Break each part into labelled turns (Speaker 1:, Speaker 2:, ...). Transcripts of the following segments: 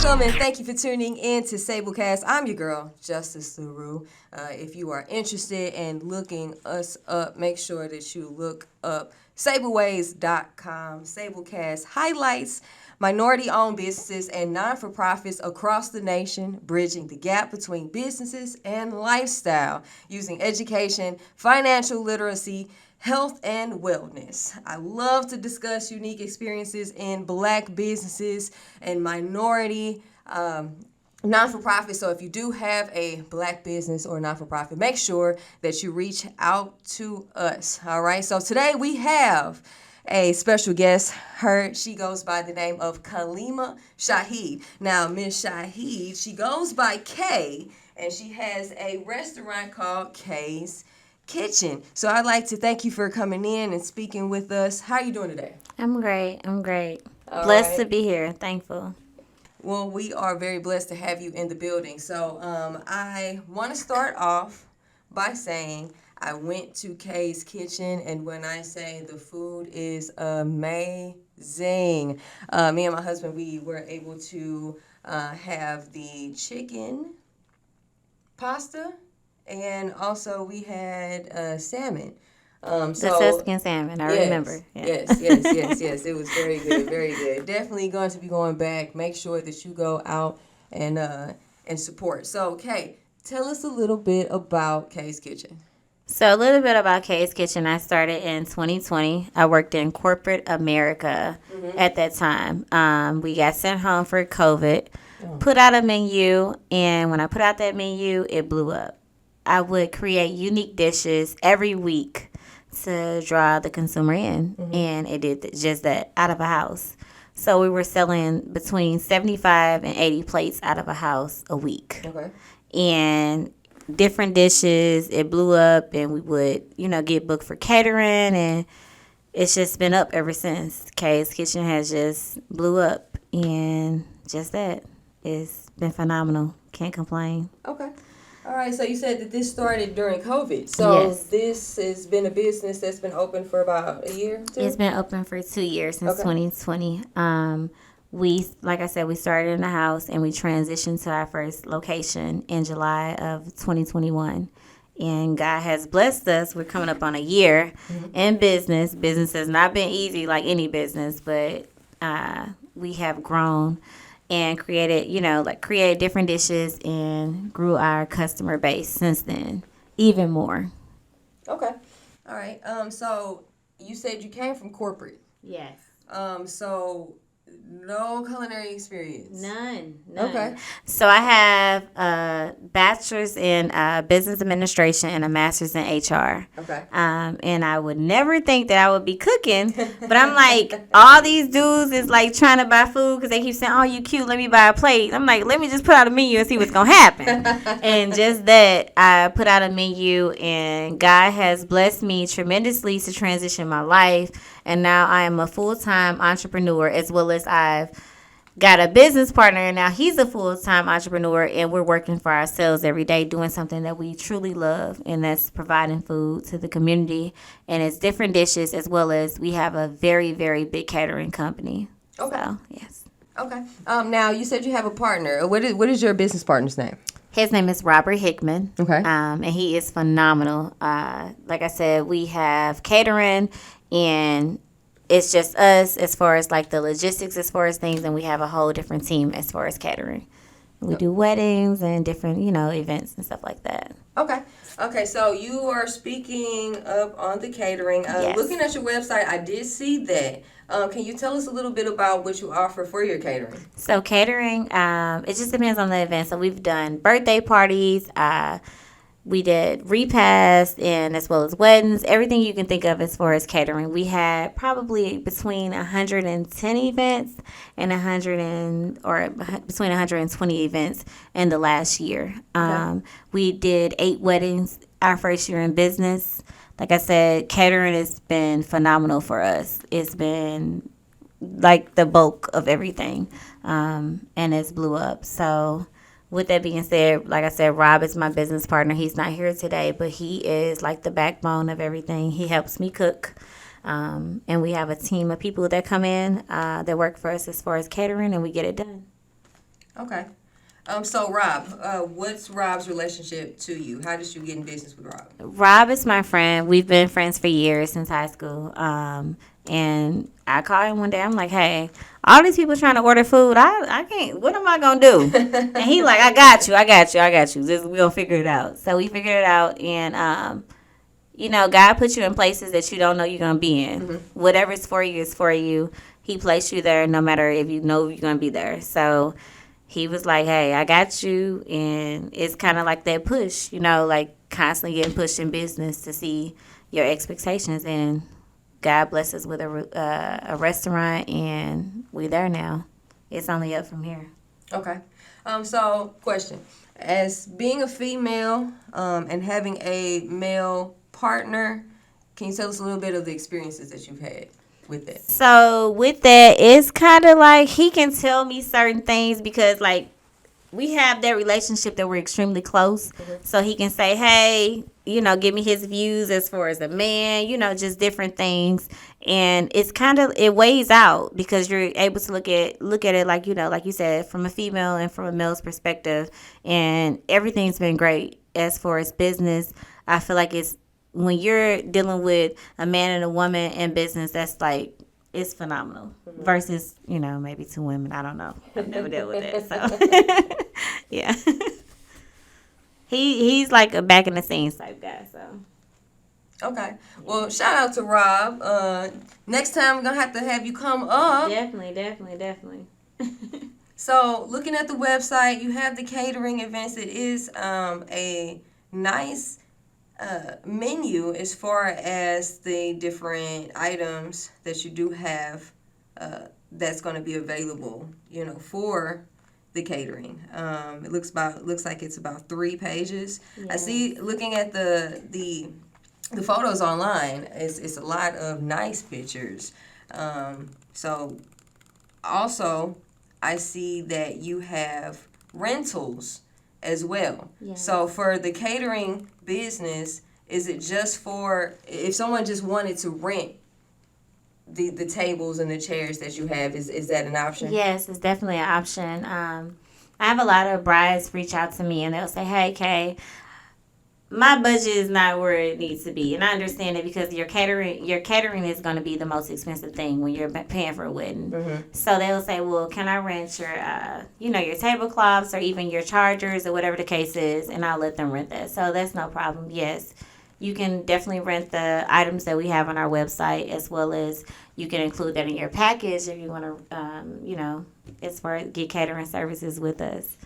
Speaker 1: gentlemen, thank you for tuning in to SableCast. I'm your girl, Justice LaRue. If you are interested in looking us up, make sure that you look up sableways.com. SableCast highlights minority-owned businesses and non-for-profits across the nation, bridging the gap between businesses and lifestyle, using education, financial literacy, health and wellness. I love to discuss unique experiences in Black businesses and minority non-for-profit. So if you do have a Black business or non-for-profit, make sure that you reach out to us. All right. So today we have a special guest. She goes by the name of Kalima Shahid. Now, Miss Shahid, she goes by Kay, and she has a restaurant called Kay's Kitchen. So I'd like to thank you for coming in and speaking with us. How are you doing today?
Speaker 2: I'm great. Blessed to be here. Thankful.
Speaker 1: Well, we are very blessed to have you in the building. So I want to start off by saying I went to Kay's Kitchen, and when I say the food is amazing, me and my husband, we were able to have the chicken pasta, and also we had salmon.
Speaker 2: The Tuscan salmon, I remember.
Speaker 1: Yeah. Yes. It was very good, very good. Definitely going to be going back. Make sure that you go out and support. So, Kay, tell us a little bit about Kay's Kitchen.
Speaker 2: So, a little bit about Kay's Kitchen. I started in 2020. I worked in corporate America at that time. We got sent home for COVID, put out a menu, and when I put out that menu, it blew up. I would create unique dishes every week to draw the consumer in, and it did just that out of a house. So we were selling between 75 and 80 plates out of a house a week.
Speaker 1: Okay.
Speaker 2: And different dishes, it blew up, and we would, get booked for catering, and it's just been up ever since. Kay's Kitchen has just blew up, and just that. It's been phenomenal. Can't complain.
Speaker 1: Okay. All right, so you said that this started during COVID. So
Speaker 2: yes.
Speaker 1: This has been a business that's been open for about a year, too?
Speaker 2: It's been open for 2 years, since 2020. Like I said, we started in the house, and we transitioned to our first location in July of 2021. And God has blessed us. We're coming up on a year in business. Business has not been easy like any business, but we have grown and created different dishes and grew our customer base since then, even more.
Speaker 1: Okay. All right. So you said you came from corporate.
Speaker 2: Yes.
Speaker 1: So no culinary experience.
Speaker 2: None.
Speaker 1: Okay.
Speaker 2: So I have a bachelor's in business administration and a master's in HR.
Speaker 1: Okay.
Speaker 2: And I would never think that I would be cooking, but I'm like, all these dudes is like trying to buy food because they keep saying, "Oh, you cute, let me buy a plate." I'm like, let me just put out a menu and see what's gonna happen. And just that, I put out a menu, and God has blessed me tremendously to transition my life. And now I am a full-time entrepreneur, as well as I've got a business partner, and now he's a full-time entrepreneur, and we're working for ourselves every day, doing something that we truly love, and that's providing food to the community. And it's different dishes, as well as we have a very, very big catering company.
Speaker 1: Okay.
Speaker 2: So, yes.
Speaker 1: Okay. Now, you said you have a partner. What is your business partner's name?
Speaker 2: His name is Robert Hickman.
Speaker 1: Okay.
Speaker 2: And he is phenomenal. Like I said, we have catering, and it's just us as far as like the logistics as far as things, and we have a whole different team as far as catering. We do weddings and different, events and stuff like that.
Speaker 1: Okay, so you are speaking up on the catering.
Speaker 2: Yes.
Speaker 1: Looking at your website, I did see that. Can you tell us a little bit about what you offer for your catering?
Speaker 2: So catering, it just depends on the event. So we've done birthday parties, we did repasts, and as well as weddings, everything you can think of as far as catering. We had probably between 110 events and between 120 events in the last year.
Speaker 1: Okay.
Speaker 2: We did 8 weddings our first year in business. Like I said, catering has been phenomenal for us. It's been like the bulk of everything, and it's blew up. So with that being said, like I said, Rob is my business partner. He's not here today, but he is like the backbone of everything. He helps me cook. And we have a team of people that come in that work for us as far as catering, and we get it done.
Speaker 1: Okay. So Rob, what's Rob's relationship to you? How did you get in business with Rob?
Speaker 2: Rob is my friend. We've been friends for years since high school. And I called him one day. I'm like, hey, all these people trying to order food. I can't. What am I gonna do? And he like, I got you. Just, we gonna figure it out. So we figured it out, and God put you in places that you don't know you're gonna be in. Mm-hmm. Whatever's for you is for you. He placed you there, no matter if you know you're gonna be there. So he was like, hey, I got you. And it's kind of like that push, like constantly getting pushed in business to see your expectations. And God bless us with a restaurant, and we're there now. It's only up from here.
Speaker 1: Okay. So, question. As being a female and having a male partner, can you tell us a little bit of the experiences that you've had with it?
Speaker 2: So with that, it's kind of like he can tell me certain things because like we have that relationship that we're extremely close. Mm-hmm. So he can say, hey, give me his views as far as a man, just different things. And it's kind of, it weighs out because you're able to look at it like, like you said, from a female and from a male's perspective. And everything's been great as far as business. I feel like it's, when you're dealing with a man and a woman in business, that's like, it's phenomenal. Mm-hmm. Versus, maybe two women. I don't know. I've never dealt with that. So, yeah. He's like a back in the scenes type guy. So.
Speaker 1: Okay. Well, shout out to Rob. Next time we're going to have you come up.
Speaker 2: Definitely.
Speaker 1: So, looking at the website, you have the catering events. It is a nice menu as far as the different items that you do have that's going to be available, for the catering. It looks like it's about 3 pages. Yes. I see, looking at the photos online, it's a lot of nice pictures. So also I see that you have rentals as well. Yes. So for the catering business, is it just for if someone just wanted to rent the tables and the chairs that you have, is that an option?
Speaker 2: Yes, it's definitely an option. I have a lot of brides reach out to me and they'll say, hey, Kay, my budget is not where it needs to be. And I understand it because your catering is going to be the most expensive thing when you're paying for a wedding. Mm-hmm. So they'll say, well, can I rent your, your tablecloths or even your chargers or whatever the case is, and I'll let them rent that. So that's no problem. Yes, you can definitely rent the items that we have on our website, as well as you can include that in your package if you want to, as far as get catering services with us.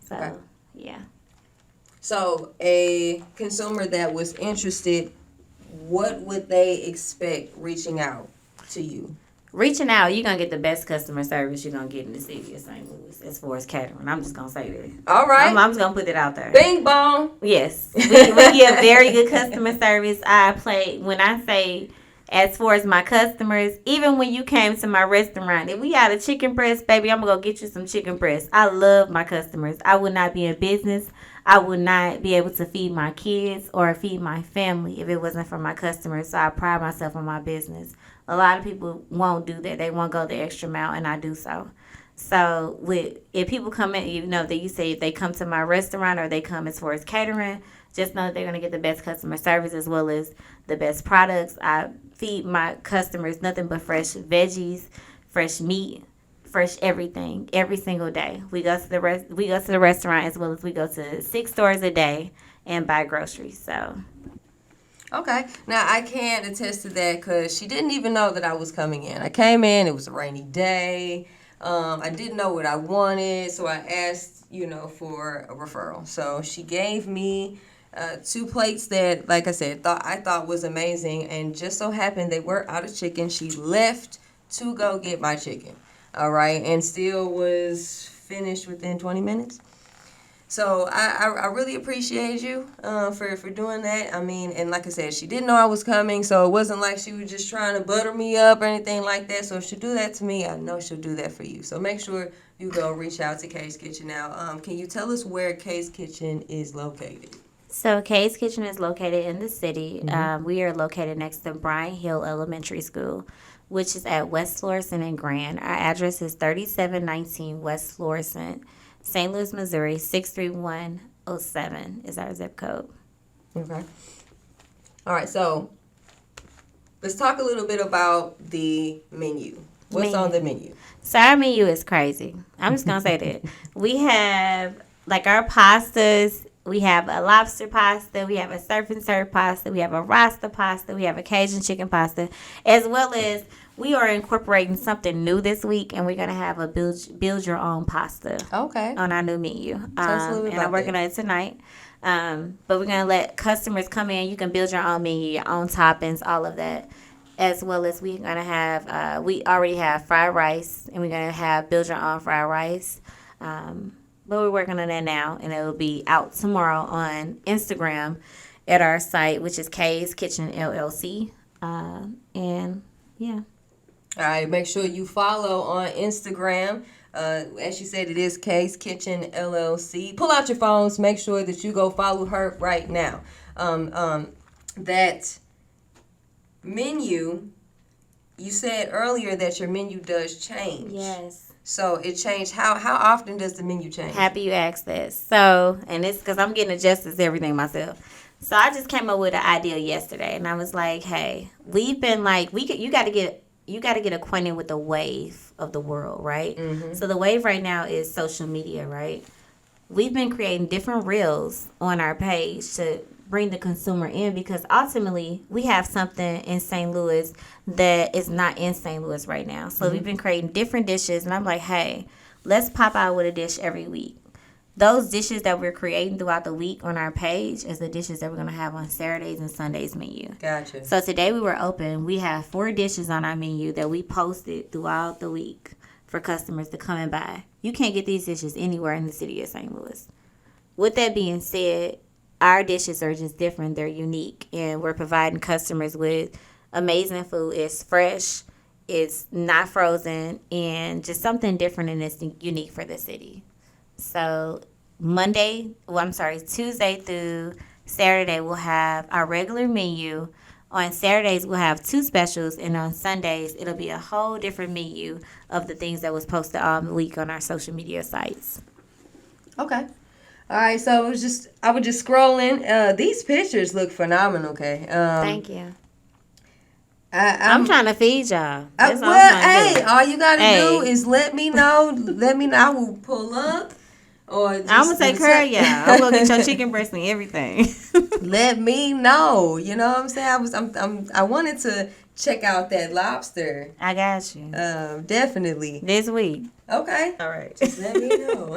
Speaker 2: So, okay. Yeah.
Speaker 1: So a consumer that was interested, what would they expect reaching out to you?
Speaker 2: Reaching out, you're going to get the best customer service you're going to get in the city of St. Louis as far as catering. I'm just going to say that.
Speaker 1: All right.
Speaker 2: I'm just going to put it out there.
Speaker 1: Bing bong.
Speaker 2: Yes. We give very good customer service. When I say as far as my customers, even when you came to my restaurant, if we had a chicken breast, baby, I'm going to go get you some chicken breast. I love my customers. I would not be in business. I would not be able to feed my kids or feed my family if it wasn't for my customers. So I pride myself on my business. A lot of people won't do that. They won't go the extra mile, and I do so. So if people come in, that you say if they come to my restaurant or they come as far as catering, just know that they're going to get the best customer service as well as the best products. I feed my customers nothing but fresh veggies, fresh meat, fresh everything every single day. We go to the restaurant as well as we go to 6 stores a day and buy groceries. So
Speaker 1: okay, now I can attest to that because she didn't even know that I was coming in. I came in, it was a rainy day. I didn't know what I wanted, so I asked for a referral. So she gave me 2 plates that, like I said, I thought was amazing, and just so happened they were out of chicken. She left to go get my chicken. All right, and still was finished within 20 minutes. So I really appreciate you for doing that. I mean, and like I said, she didn't know I was coming, so it wasn't like she was just trying to butter me up or anything like that. So if she'll do that to me, I know she'll do that for you. So make sure you go reach out to Kay's Kitchen now. Can you tell us where Kay's Kitchen is located?
Speaker 2: So Kay's Kitchen is located in the city. Mm-hmm. We are located next to Bryan Hill Elementary School, which is at West Florissant and Grand. Our address is 3719 West Florissant. St. Louis, Missouri, 63107 is our zip code.
Speaker 1: Okay. All right, so let's talk a little bit about the menu. What's on the menu?
Speaker 2: So our menu is crazy. I'm just going to say that. We have, like, our pastas. We have a lobster pasta. We have a surf and serve pasta. We have a Rasta pasta. We have a Cajun chicken pasta. As well as we are incorporating something new this week, and we're going to have a build your own pasta.
Speaker 1: Okay.
Speaker 2: On our new menu.
Speaker 1: Tell us a little bit
Speaker 2: and I'm working on it tonight. But we're going to let customers come in. You can build your own menu, your own toppings, all of that. As well as we're going to have, we already have fried rice, and we're going to have build your own fried rice. But we're working on that now, and it will be out tomorrow on Instagram at our site, which is K's Kitchen LLC. And yeah.
Speaker 1: All right, make sure you follow on Instagram. As she said, it is K's Kitchen LLC. Pull out your phones. Make sure that you go follow her right now. That menu, you said earlier that your menu does change.
Speaker 2: Yes.
Speaker 1: So it changed. How often does the menu change?
Speaker 2: Happy you asked this. So, and it's because I'm getting adjusted to everything myself. So I just came up with an idea yesterday, and I was like, "Hey, we've been like, you got to get acquainted with the wave of the world, right?
Speaker 1: Mm-hmm.
Speaker 2: So the wave right now is social media, right? We've been creating different reels on our page to bring the consumer in because ultimately we have something in St. Louis that is not in St. Louis right now. So we've been creating different dishes, and I'm like, hey, let's pop out with a dish every week. Those dishes that we're creating throughout the week on our page is the dishes that we're going to have on Saturdays and Sundays menu.
Speaker 1: Gotcha.
Speaker 2: So today we were open. We have 4 dishes on our menu that we posted throughout the week for customers to come and buy. You can't get these dishes anywhere in the city of St. Louis. With that being said, our dishes are just different. They're unique, and we're providing customers with amazing food. It's fresh, it's not frozen, and just something different and it's unique for the city. So Tuesday through Saturday, we'll have our regular menu. On Saturdays, we'll have 2 specials, and on Sundays, it'll be a whole different menu of the things that was posted all week on our social media sites.
Speaker 1: Okay. All right, so I was just scrolling. These pictures look phenomenal. Okay.
Speaker 2: Thank you.
Speaker 1: I'm
Speaker 2: trying to feed y'all.
Speaker 1: All you gotta do is let me know. I will pull up, or just,
Speaker 2: I'm gonna take care of y'all. I'm gonna get your chicken breast and everything.
Speaker 1: Let me know. You know what I'm saying? I wanted to check out that lobster.
Speaker 2: I got you.
Speaker 1: Definitely
Speaker 2: this week.
Speaker 1: Okay. All right. Just let me know.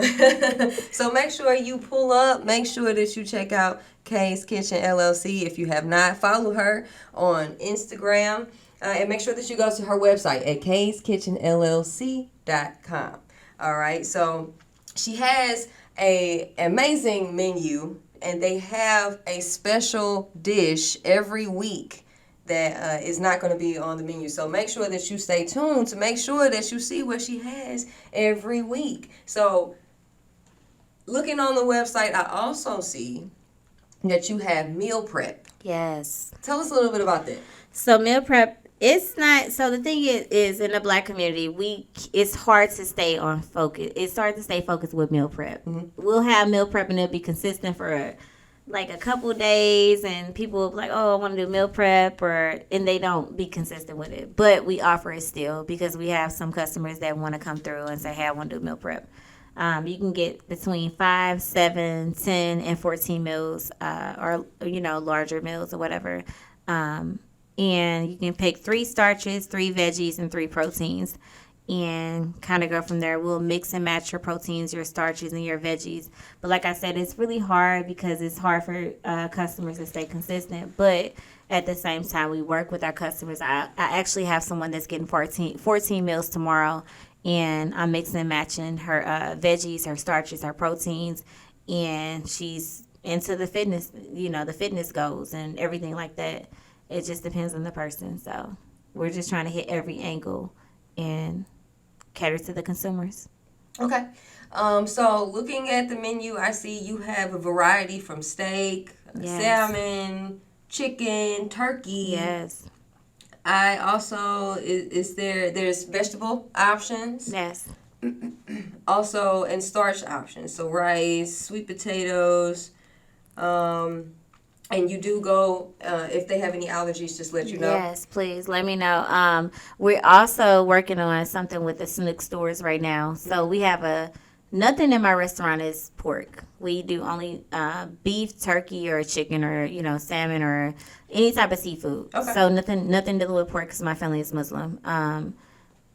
Speaker 1: So make sure you pull up. Make sure that you check out K's Kitchen LLC. If you have not, follow her on Instagram. And make sure that you go to her website at kskitchenllc.com. All right. So she has an amazing menu, and they have a special dish every week that is not going to be on the menu. So make sure that you stay tuned to make sure that you see what she has every week. So looking on the website, I also see that you have meal prep.
Speaker 2: Yes.
Speaker 1: Tell us a little bit about that.
Speaker 2: So meal prep, it's not, so the thing is in the Black community, it's hard to stay on focus. It's hard to stay focused with meal prep. Mm-hmm. We'll have meal prep and it'll be consistent for like a couple days, and people will be like, oh, I want to do meal prep, and they don't be consistent with it. But we offer it still because we have some customers that want to come through and say, hey, I want to do meal prep. You can get between 5, 7, 10, and 14 meals, or larger meals or whatever. And you can pick 3 starches, 3 veggies, and 3 proteins, and kind of go from there. We'll mix and match your proteins, your starches, and your veggies. But like I said, it's really hard because it's hard for customers to stay consistent. But at the same time, we work with our customers. I actually have someone that's getting 14 meals tomorrow, and I'm mixing and matching her veggies, her starches, her proteins, and she's into the fitness, the fitness goals and everything like that. It just depends on the person. So we're just trying to hit every angle and cater to the consumers.
Speaker 1: Okay. So looking at the menu, I see you have a variety from steak, salmon, chicken, turkey.
Speaker 2: Yes.
Speaker 1: I also, there's vegetable options.
Speaker 2: Yes.
Speaker 1: Also, and starch options. So rice, sweet potatoes, and you do go, if they have any allergies, just let you know.
Speaker 2: Yes, please let me know. We're also working on something with the Snook stores right now. So we have nothing in my restaurant is pork. We do only beef, turkey, or chicken, or salmon, or any type of seafood.
Speaker 1: Okay.
Speaker 2: So nothing to do with pork because my family is Muslim.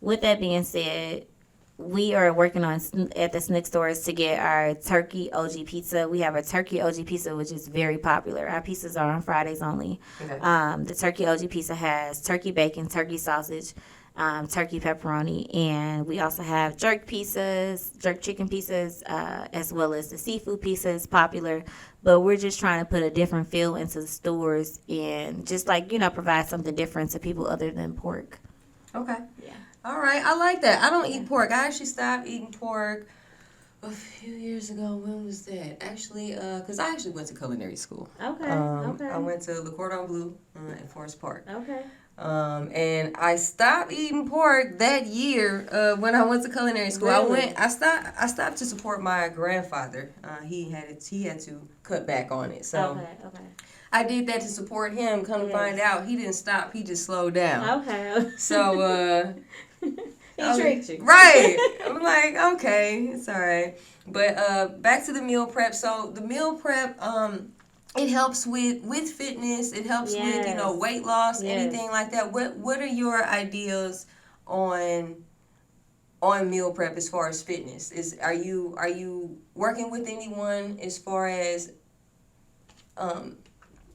Speaker 2: With that being said, we are working on at the Snick stores to get our turkey OG pizza. We have a turkey OG pizza, which is very popular. Our pizzas are on Fridays only.
Speaker 1: Okay.
Speaker 2: The turkey OG pizza has turkey bacon, turkey sausage, turkey pepperoni, and we also have jerk pizzas, jerk chicken pizzas, as well as the seafood pizzas, popular. But we're just trying to put a different feel into the stores and just provide something different to people other than pork.
Speaker 1: Okay.
Speaker 2: Yeah.
Speaker 1: All right. I like that. I don't eat pork. I actually stopped eating pork a few years ago. When was that? Actually, because I actually went to culinary school.
Speaker 2: Okay.
Speaker 1: I went to Le Cordon Bleu in Forest Park.
Speaker 2: Okay.
Speaker 1: And I stopped eating pork that year when I went to culinary school.
Speaker 2: Really?
Speaker 1: I stopped to support my grandfather. He had to cut back on it. So
Speaker 2: Okay.
Speaker 1: I did that to support him. Come to find out, he didn't stop. He just slowed down.
Speaker 2: Okay.
Speaker 1: So
Speaker 2: he tricked you.
Speaker 1: Right. I'm like, okay, it's all right. But back to the meal prep. So the meal prep, it helps with fitness. It helps with weight loss, anything like that. What are your ideas on meal prep as far as fitness? Are you working with anyone as far as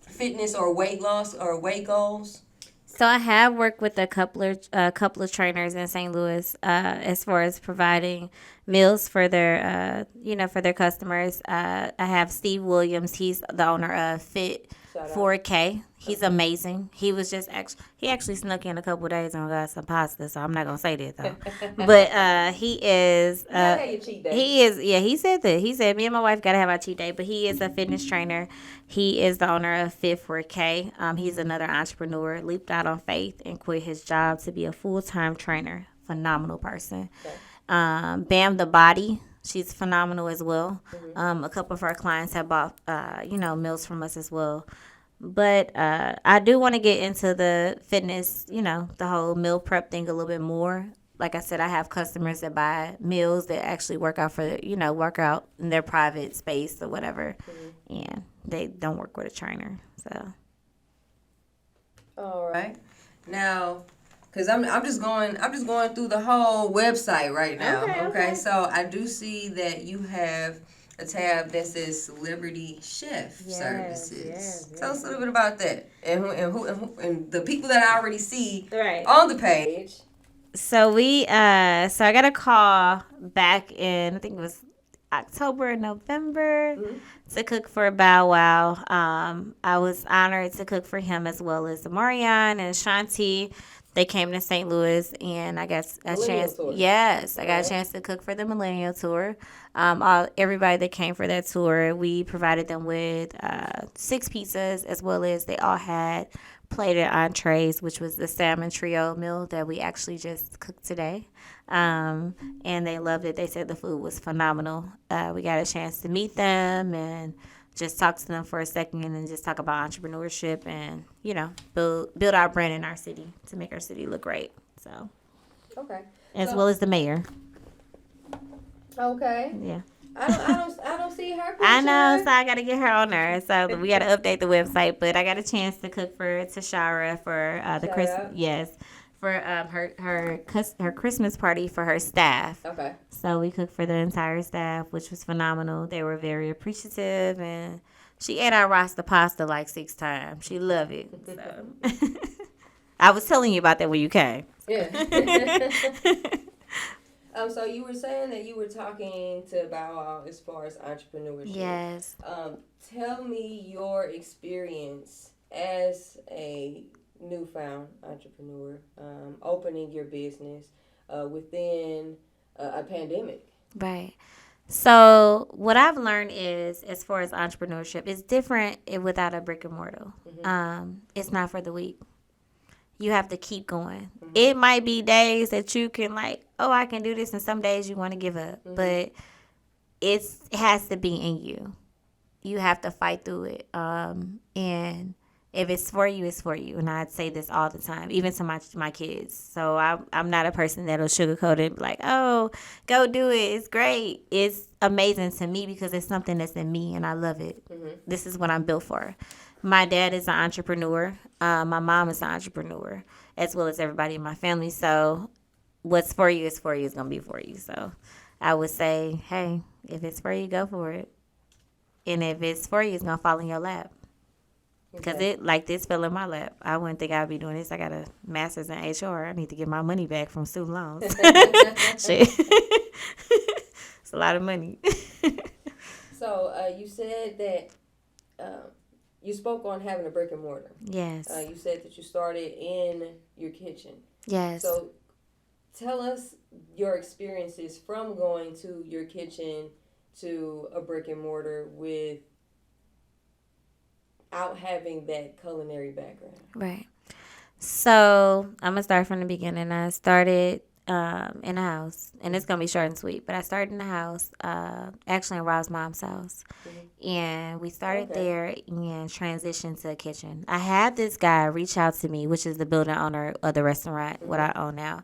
Speaker 1: fitness or weight loss or weight goals?
Speaker 2: So I have worked with a couple of trainers in St. Louis as far as providing meals for their for their customers. I have Steve Williams. He's the owner of Fit 4K. He's amazing. He was he actually snuck in a couple of days and got some pasta. So I'm not gonna say that though. But he is. He is. Yeah, he said that. He said me and my wife gotta have our cheat day. But he is a fitness trainer. He is the owner of Fit 4K. He's another entrepreneur. Leaped out on faith and quit his job to be a full-time trainer. Phenomenal person. Okay. Bam the Body. She's phenomenal as well. Mm-hmm. A couple of our clients have bought, meals from us as well. But I do want to get into the fitness, the whole meal prep thing a little bit more. Like I said, I have customers that buy meals that actually work out in their private space or whatever. Mm-hmm. And they don't work with a trainer. So.
Speaker 1: All right. Now, because I'm just going through the whole website right now. Okay. So I do see that you have a tab that says Celebrity Chef Services. Yes. Tell us a little bit about that and who and the people that I already see on the page.
Speaker 2: So I got a call back in, I think it was October, November, to cook for Bow Wow. I was honored to cook for him as well as Marion and Shanti. They came to St. Louis, and I got a chance. Tour. Yes, I got a chance to cook for the Millennial Tour. Everybody that came for that tour, we provided them with 6 pizzas, as well as they all had plated entrees, which was the salmon trio meal that we actually just cooked today. And they loved it. They said the food was phenomenal. We got a chance to meet them and just talk to them for a second and then just talk about entrepreneurship and, build our brand in our city to make our city look great. So,
Speaker 1: okay.
Speaker 2: As well as the mayor.
Speaker 1: Okay.
Speaker 2: Yeah.
Speaker 1: I don't see her picture.
Speaker 2: I know, so I got to get her on there. So we got to update the website. But I got a chance to cook for Tashara for the Christmas. Yes. For her Christmas party for her staff. Okay. So we cooked for the entire staff, which was phenomenal. They were very appreciative, and she ate our Rasta pasta like 6 times. She loved it. So. I was telling you about that when you came.
Speaker 1: Yeah. So you were saying that you were talking to Bow Wow as far as entrepreneurship.
Speaker 2: Yes.
Speaker 1: Tell me your experience as a newfound entrepreneur, opening your business within a pandemic.
Speaker 2: Right. So what I've learned is, as far as entrepreneurship, it's different without a brick and mortar. Mm-hmm. It's not for the weak. You have to keep going. It might be days that you can like, oh, I can do this, and some days you want to give up. But it has to be in you. You have to fight through it. And if it's for you, it's for you. And I'd say this all the time, even to my kids. So I'm not a person that'll sugarcoat it, like, oh, go do it. It's great. It's amazing to me because it's something that's in me, and I love it. This is what I'm built for. My dad is an entrepreneur. My mom is an entrepreneur, as well as everybody in my family. So what's for you is for you. It's going to be for you. So I would say, hey, if it's for you, go for it. And if it's for you, it's going to fall in your lap. Because it, like this, fell in my lap. I wouldn't think I'd be doing this. I got a master's in HR. I need to get my money back from student loans. Shit. It's a lot of money.
Speaker 1: So you said that you spoke on having a brick and mortar.
Speaker 2: Yes.
Speaker 1: You said that you started in your kitchen.
Speaker 2: Yes.
Speaker 1: So tell us your experiences from going to your kitchen to a brick and mortar without having that culinary background.
Speaker 2: Right. So I'm going to start from the beginning. I started in the house, and it's going to be short and sweet, but I started in the house, actually in Rob's mom's house. And we started there and transitioned to a kitchen. I had this guy reach out to me, which is the building owner of the restaurant, what I own now.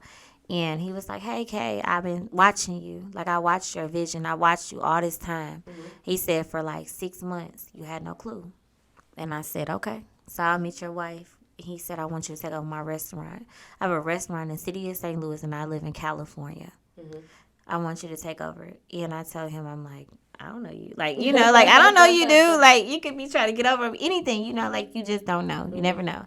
Speaker 2: And he was like, hey, Kay, I've been watching you. Like, I watched your vision. I watched you all this time. He said for like 6 months, you had no clue. And I said, okay. So I'll meet your wife. He said, I want you to take over my restaurant. I have a restaurant in the city of St. Louis, and I live in California. I want you to take over it. And I tell him, I'm like, I don't know you. Like, you know, like, I don't know you, dude. Like, you could be trying to get over anything, you know, like, you just don't know. You never know.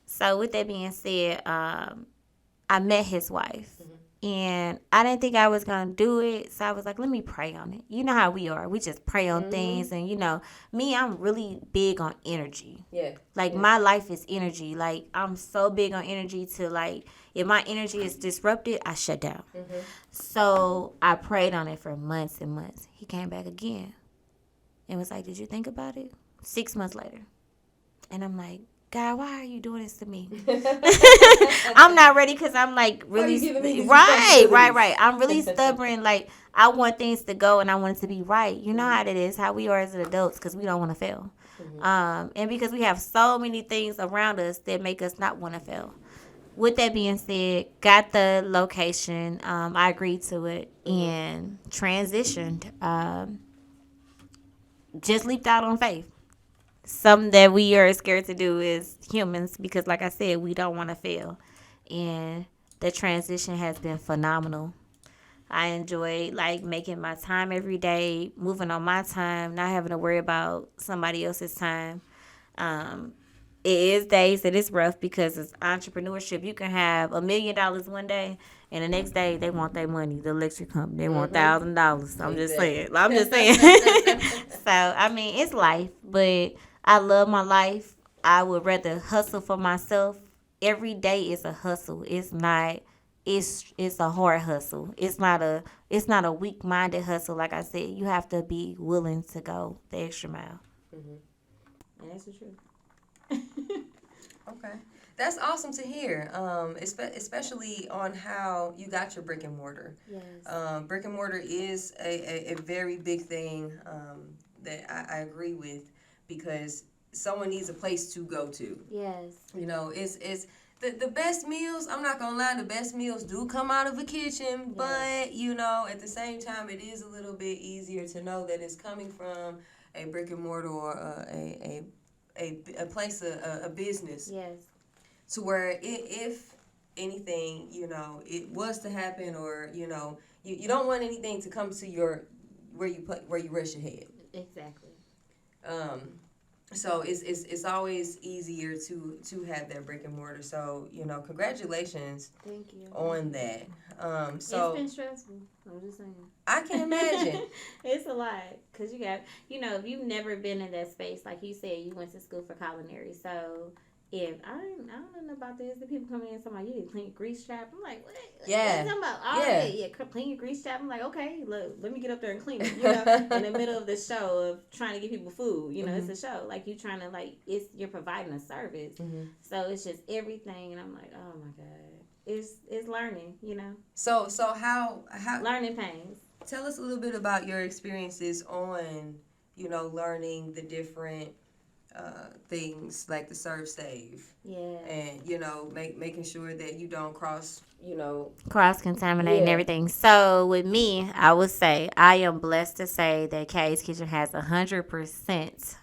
Speaker 2: So with that being said, I met his wife, and I didn't think I was going to do it. So I was like, let me pray on it. You know how we are. We just pray on things. And, you know, me, I'm really big on energy.
Speaker 1: Yeah.
Speaker 2: Like, my life is energy. Like, I'm so big on energy to, like, if my energy is disrupted, I shut down. So I prayed on it for months and months. He came back again and was like, did you think about it? 6 months later. And I'm like, God, why are you doing this to me? I'm not ready because I'm like really right. I'm really stubborn. Like, I want things to go and I want it to be right. You know how it is, how we are as adults, because we don't want to fail. And because we have so many things around us that make us not want to fail. With that being said, got the location. I agreed to it and transitioned. Just leaped out on faith. Something that we are scared to do as humans because, like I said, we don't want to fail. And the transition has been phenomenal. I enjoy, like, making my time every day, moving on my time, not having to worry about somebody else's time. It is days that it's rough because it's entrepreneurship. You can have $1 million one day, and the next day they want their money. The electric company, they want $1,000. I'm just saying. So I mean, it's life, but I love my life. I would rather hustle for myself. Every day is a hustle. It's not. It's a hard hustle. It's not a weak-minded hustle. Like I said, you have to be willing to go the extra mile. And that's the truth.
Speaker 1: Okay. That's awesome to hear, especially on how you got your brick and mortar.
Speaker 2: Yes.
Speaker 1: Brick and mortar is a very big thing that I agree with because someone needs a place to go to.
Speaker 2: Yes.
Speaker 1: You know, it's the best meals, I'm not going to lie, the best meals do come out of a kitchen, but, you know, at the same time, it is a little bit easier to know that it's coming from a brick and mortar or a place, a business.
Speaker 2: Yes.
Speaker 1: To where if anything, you know, it was to happen or, you know, you don't want anything to come to where you rest your head.
Speaker 2: Exactly.
Speaker 1: So it's always easier to have that brick and mortar. So, you know, congratulations.
Speaker 2: Thank you.
Speaker 1: On that.
Speaker 2: So it's been stressful. I'm just saying.
Speaker 1: I can imagine.
Speaker 2: It's a lot because you got, you know, if you've never been in that space, like you said, you went to school for culinary, so if I don't know about this, the people coming in and talking about you need to clean your grease trap. I'm like, what?
Speaker 1: Yeah.
Speaker 2: What talking about? All
Speaker 1: Yeah.
Speaker 2: right, yeah, clean your grease trap. I'm like, okay, look, let me get up there and clean it. In the middle of the show of trying to get people food. It's a show. Like you trying to you're providing a service. So it's just everything, and I'm like, oh my god, it's learning.
Speaker 1: So how
Speaker 2: Learning pains.
Speaker 1: tell us a little bit about your experiences on learning the different things like the serve save.
Speaker 2: Yeah.
Speaker 1: And making sure that you don't cross
Speaker 2: Cross contaminating everything. So with me, I would say I am blessed to say that Kay's Kitchen has 100%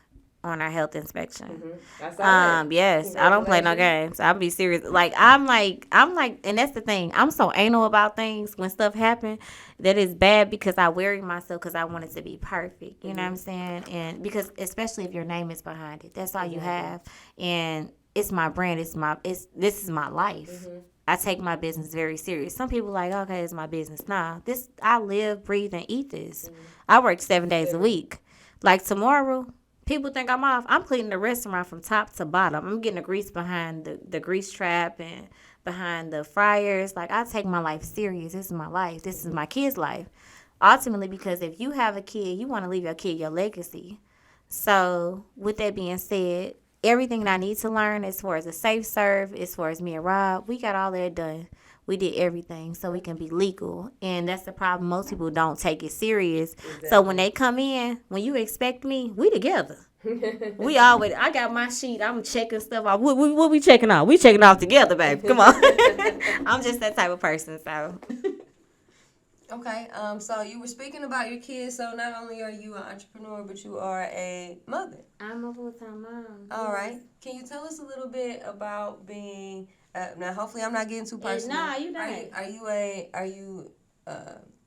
Speaker 2: on our health inspection.
Speaker 1: I saw that.
Speaker 2: Yes, I don't play no games. I'll be serious. I'm like, and that's the thing. I'm so anal about things when stuff happen that is bad because I worry myself because I want it to be perfect. You know what I'm saying? And because especially if your name is behind it, that's all you have. And it's my brand. This is my life. I take my business very serious. Some people like, okay, it's my business. Nah, I live, breathe, and eat this. I work 7 days a week. Like tomorrow. People think I'm off. I'm cleaning the restaurant from top to bottom. I'm getting the grease behind the grease trap and behind the fryers. Like, I take my life serious. This is my life. This is my kid's life. Ultimately, because if you have a kid, you want to leave your kid your legacy. So, with that being said, everything that I need to learn as far as a safe serve, as far as me and Rob, we got all that done. We did everything so we can be legal. And that's the problem. Most people don't take it serious. Exactly. So when they come in, when you expect me, we together. We always, I got my sheet. I'm checking stuff off. What we checking off? We checking off together, baby. Come on. I'm just that type of person, so.
Speaker 1: Okay, so you were speaking about your kids. So not only are you an entrepreneur, but you are a mother.
Speaker 2: I'm a full-time mom.
Speaker 1: All right. Can you tell us a little bit about being... now, hopefully, I'm not getting too personal.
Speaker 2: No, you not.
Speaker 1: Are you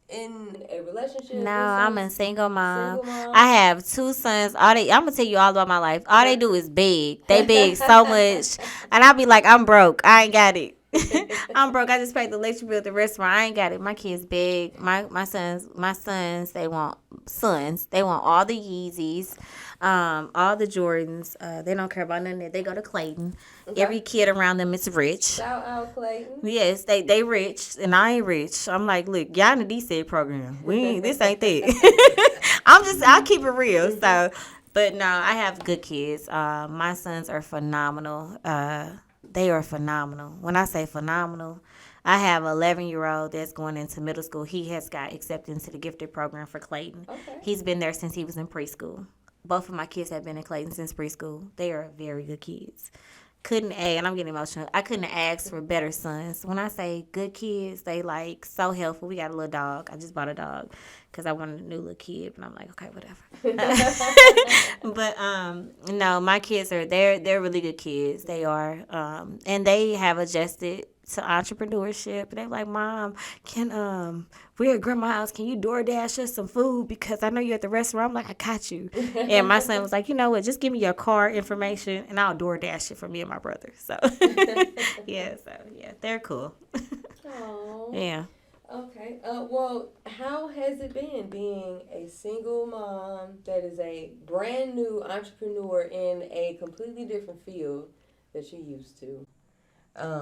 Speaker 1: in a relationship?
Speaker 2: No, I'm a single mom. I have 2 sons. I'm gonna tell you all about my life. All they do is beg. They beg so much, and I'll be like, I'm broke. I ain't got it. I'm broke. I just paid the electric bill at the restaurant. I ain't got it. My kids beg. My sons. They want all the Yeezys, all the Jordans. They don't care about none of that. They go to Clayton. Okay. Every kid around them is rich.
Speaker 1: Shout out Clayton.
Speaker 2: Yes, they rich and I ain't rich. I'm like, look, y'all in the DSEG program. This ain't that. I keep it real. So, but no, I have good kids. My sons are phenomenal. They are phenomenal. When I say phenomenal, I have an 11-year-old that's going into middle school. He has got accepted into the gifted program for Clayton. Okay. He's been there since he was in preschool. Both of my kids have been in Clayton since preschool. They are very good kids. And I'm getting emotional. I couldn't ask for better sons. When I say good kids, they so helpful. We got a little dog. I just bought a dog because I wanted a new little kid, and I'm like, okay, whatever. But no, my kids they're really good kids. They are, and they have adjusted to entrepreneurship. And they're like, Mom, we're at grandma's house. Can you DoorDash us some food? Because I know you're at the restaurant. I'm like, I got you. And my son was like, you know what? Just give me your car information and I'll DoorDash it for me and my brother. So, yeah, they're cool.
Speaker 1: Aww.
Speaker 2: Yeah.
Speaker 1: Okay. Well, how has it been being a single mom that is a brand new entrepreneur in a completely different field that you're used to?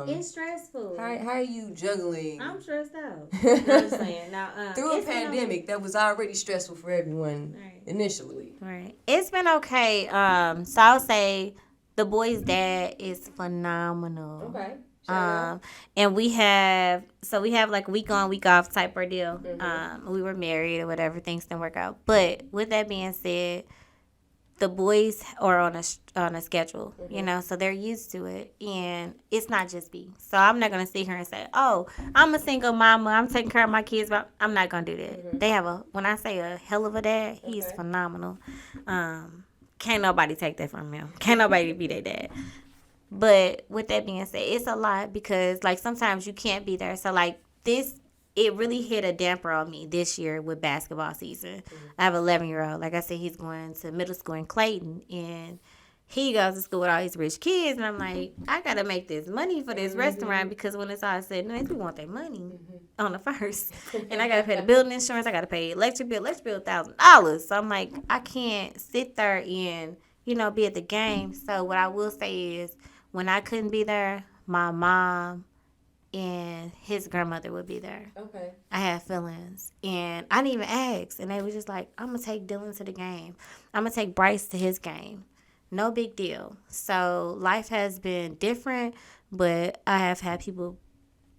Speaker 2: It's stressful.
Speaker 1: How are you juggling?
Speaker 2: I'm stressed out. I'm just saying. Now,
Speaker 1: through a pandemic that was already stressful for everyone initially.
Speaker 2: Right. It's been okay. So I'll say the boy's dad is phenomenal.
Speaker 1: Okay.
Speaker 2: And we have like week on, week off type ordeal. Mm-hmm. We were married or whatever, things didn't work out. But with that being said, the boys are on a schedule, mm-hmm. So they're used to it, and it's not just me. So I'm not gonna sit here and say, "Oh, I'm a single mama. I'm taking care of my kids." But I'm not gonna do that. Mm-hmm. They have when I say a hell of a dad, he's phenomenal. Can't nobody take that from him. Can't nobody be their dad. But with that being said, it's a lot because sometimes you can't be there. So this. It really hit a damper on me this year with basketball season. Mm-hmm. I have an 11-year-old. Like I said, he's going to middle school in Clayton, and he goes to school with all these rich kids. And I'm like, I got to make this money for this restaurant because when it's all said, no, they want their money on the first. And I got to pay the building insurance. I got to pay electric bill $1,000. So I'm like, I can't sit there and, be at the game. So what I will say is, when I couldn't be there, my mom and his grandmother would be there.
Speaker 1: Okay.
Speaker 2: I had feelings, and I didn't even ask, and they was just like, I'm gonna take Dylan to the game. I'm gonna take Bryce to his game. No big deal. So life has been different, but I have had people,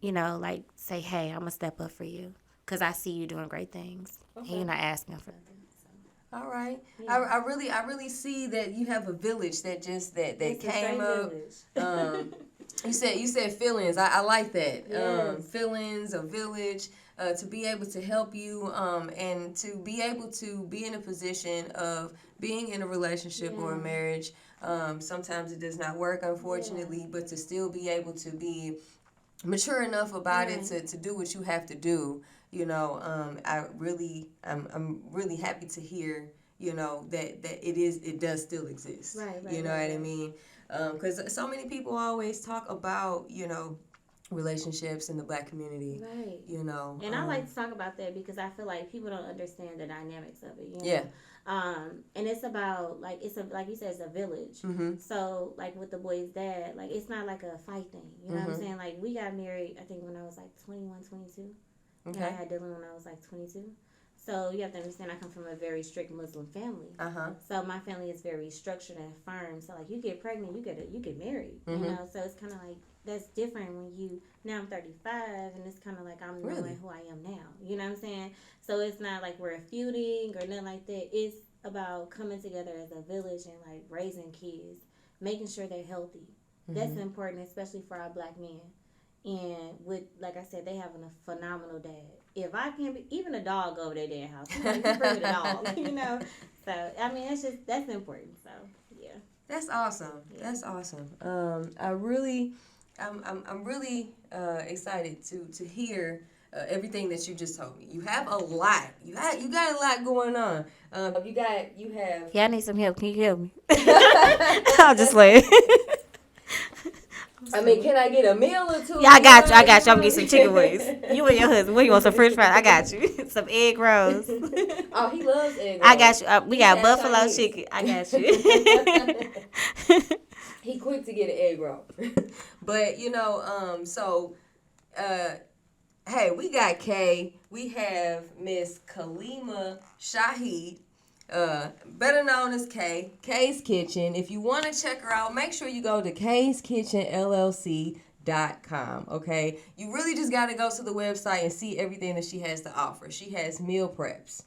Speaker 2: like say, hey, I'm gonna step up for you because I see you doing great things. Okay. And you're not asking for nothing.
Speaker 1: All right.
Speaker 2: Yeah.
Speaker 1: I really see that you have a village that came up. You said feelings. I like that.
Speaker 2: Yes.
Speaker 1: Feelings, a village, to be able to help you, and to be able to be in a position of being in a relationship or a marriage. Sometimes it does not work, unfortunately, but to still be able to be mature enough about it to do what you have to do. I'm really happy to hear, that it does still exist.
Speaker 2: Right,
Speaker 1: you know what I mean? Because so many people always talk about, relationships in the Black community.
Speaker 2: Right.
Speaker 1: And
Speaker 2: I like to talk about that because I feel like people don't understand the dynamics of it.
Speaker 1: Yeah.
Speaker 2: And it's about like like you said, it's a village.
Speaker 1: Mm-hmm.
Speaker 2: So like with the boy's dad, like it's not like a fight thing. You know what I'm saying? Like we got married, I think when I was like 21, 22.
Speaker 1: Okay.
Speaker 2: And I had Dylan when I was like 22. So you have to understand, I come from a very strict Muslim family. So my family is very structured and firm. So like you get pregnant, you get married.
Speaker 1: Mm-hmm.
Speaker 2: So it's kind of like that's different when now I'm 35 and it's kind of like I'm knowing who I am now. You know what I'm saying? So it's not like we're feuding or nothing like that. It's about coming together as a village and like raising kids, making sure they're healthy. Mm-hmm. That's important, especially for our Black men. And with, like I said, they having a phenomenal dad. If I can't be, even a dog over their dad's house, like, you bring a dog, So, I mean, that's important. So, yeah.
Speaker 1: That's awesome. Yeah. That's awesome. I'm really excited to hear everything that you just told me. You have a lot. You got a lot going on. You have.
Speaker 2: Yeah, I need some help. Can you help me? I'll just wait.
Speaker 1: I mean, can I get a meal or two?
Speaker 2: Yeah, I got you. I'm gonna get some chicken wings. You and your husband, what you want? Some French fries? I got you. Some egg rolls.
Speaker 1: Oh, he loves egg rolls.
Speaker 2: I got you. We got buffalo Chinese chicken. I got you.
Speaker 1: He quick to get an egg roll. But hey, we got Kay. We have Miss Kalima Shahid. Better known as Kay's Kitchen. If you want to check her out, make sure you go to kayskitchenllc.com. Okay, you really just got to go to the website and see everything that she has to offer. She has meal preps.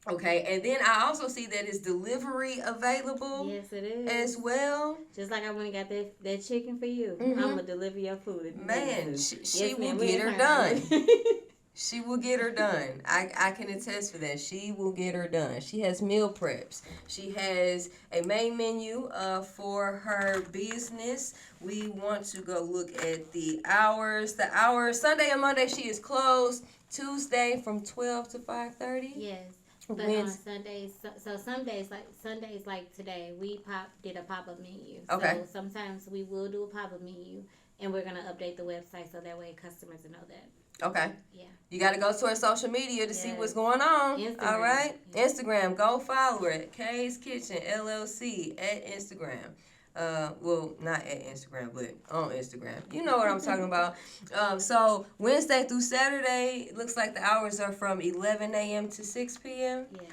Speaker 1: Okay, and then I also see that it's delivery available.
Speaker 2: Yes, it is.
Speaker 1: As well.
Speaker 2: Just like I went and got that chicken for you.
Speaker 1: Mm-hmm.
Speaker 2: I'm going to deliver your food.
Speaker 1: Man, she will get her done. She will get her done. I can attest for that. She will get her done. She has meal preps. She has a main menu for her business. We want to go look at the hours. The hours, Sunday and Monday, she is closed. Tuesday from 12 to 5:30.
Speaker 2: Yes. But on Sundays, so some days like today, we did a pop-up menu.
Speaker 1: Okay.
Speaker 2: So sometimes we will do a pop-up menu, and we're going to update the website so that way customers will know that.
Speaker 1: Okay.
Speaker 2: Yeah.
Speaker 1: You got to go to her social media to see what's going on.
Speaker 2: Instagram.
Speaker 1: All right?
Speaker 2: Yeah.
Speaker 1: Instagram. Go follow her at Kay's Kitchen, LLC, at Instagram. Well, not at Instagram, but on Instagram. You know what I'm talking about. So Wednesday through Saturday, looks like the hours are from 11 a.m. to 6 p.m.
Speaker 2: Yes.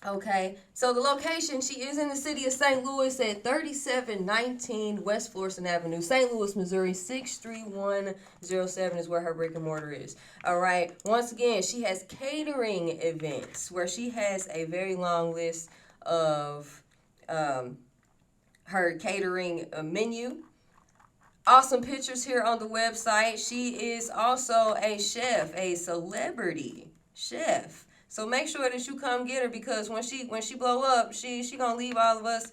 Speaker 1: Okay. So the location, she is in the city of St. Louis at 3719 West Florissant Avenue, St. Louis, Missouri, 63107 is where her brick and mortar is. All right. Once again, she has catering events where she has a very long list of her catering menu. Awesome pictures here on the website. She is also a chef, a celebrity chef. So make sure that you come get her because when she blow up, she gonna leave all of us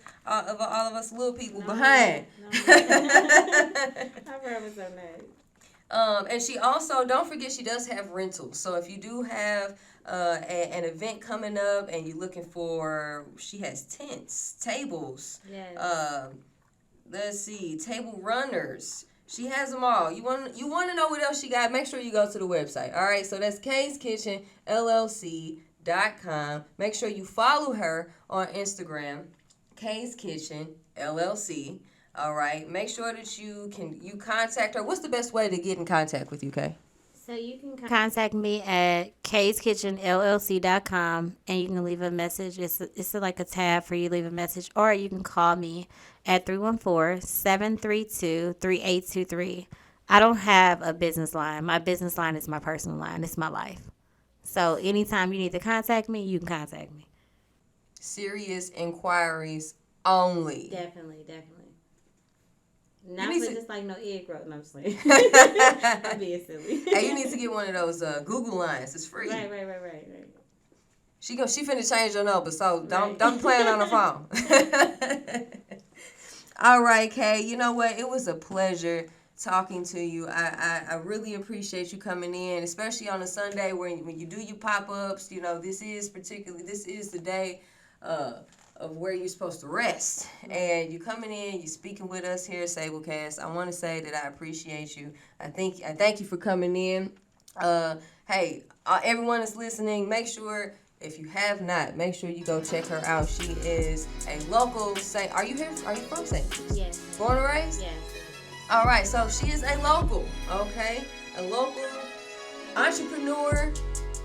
Speaker 1: little people behind.
Speaker 2: I promise on that.
Speaker 1: And she also, don't forget, she does have rentals. So if you do have an event coming up and you're looking for, she has tents, tables.
Speaker 2: Yes.
Speaker 1: Let's see, table runners. She has them all. You want to know what else she got? Make sure you go to the website. All right, so that's kayskitchenllc.com. Make sure you follow her on Instagram, Kay's Kitchen LLC. All right. Make sure that you contact her. What's the best way to get in contact with you, Kay?
Speaker 2: So you can contact me at kskitchenllc.com and you can leave a message. It's like a tab for you to leave a message, or you can call me at 314-732-3823. I don't have a business line. My business line is my personal line. It's my life. So anytime you need to contact me, you can contact me.
Speaker 1: Serious inquiries only.
Speaker 2: Definitely. Not
Speaker 1: for
Speaker 2: just like no egg roll. No, I'm just like I'm being silly.
Speaker 1: Hey, you need to get one of those Google lines. It's free.
Speaker 2: Right.
Speaker 1: She finna change your number, so don't play it on the phone. All right, Kay. You know what? It was a pleasure talking to you. I really appreciate you coming in, especially on a Sunday when you do your pop-ups. You know, this is the day of where you're supposed to rest. And you coming in, you speaking with us here at SableCast. I want to say that I appreciate you. I thank you for coming in. Hey, everyone that's listening, make sure, if you have not, make sure you go check her out. She is a local Are you from St. Louis?
Speaker 2: Yes.
Speaker 1: Born and raised?
Speaker 2: Yes.
Speaker 1: All right, so she is a local, okay? A local entrepreneur.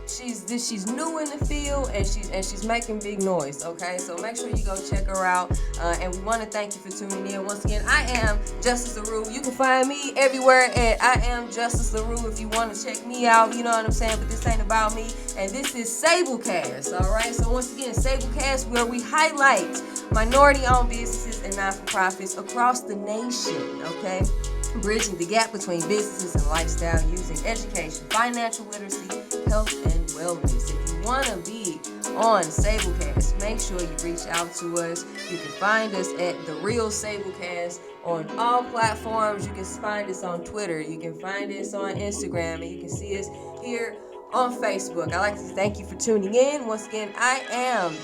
Speaker 1: She's new in the field, and she's making big noise, okay? So make sure you go check her out. And we want to thank you for tuning in. Once again, I am Justice LaRue. You can find me everywhere at I am Justice LaRue if you want to check me out. You know what I'm saying? But this ain't about me. And this is SableCast, all right? So once again, SableCast, where we highlight minority-owned businesses and non-for-profits across the nation, okay? Bridging the gap between businesses and lifestyle using education, financial literacy, health, and wellness. If you want to be on SableCast, make sure you reach out to us. You can find us at The Real SableCast on all platforms. You can find us on Twitter. You can find us on Instagram. And you can see us here on Facebook. I'd like to thank you for tuning in. Once again, I am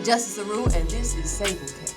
Speaker 1: Justice LaRue, and this is SableCast.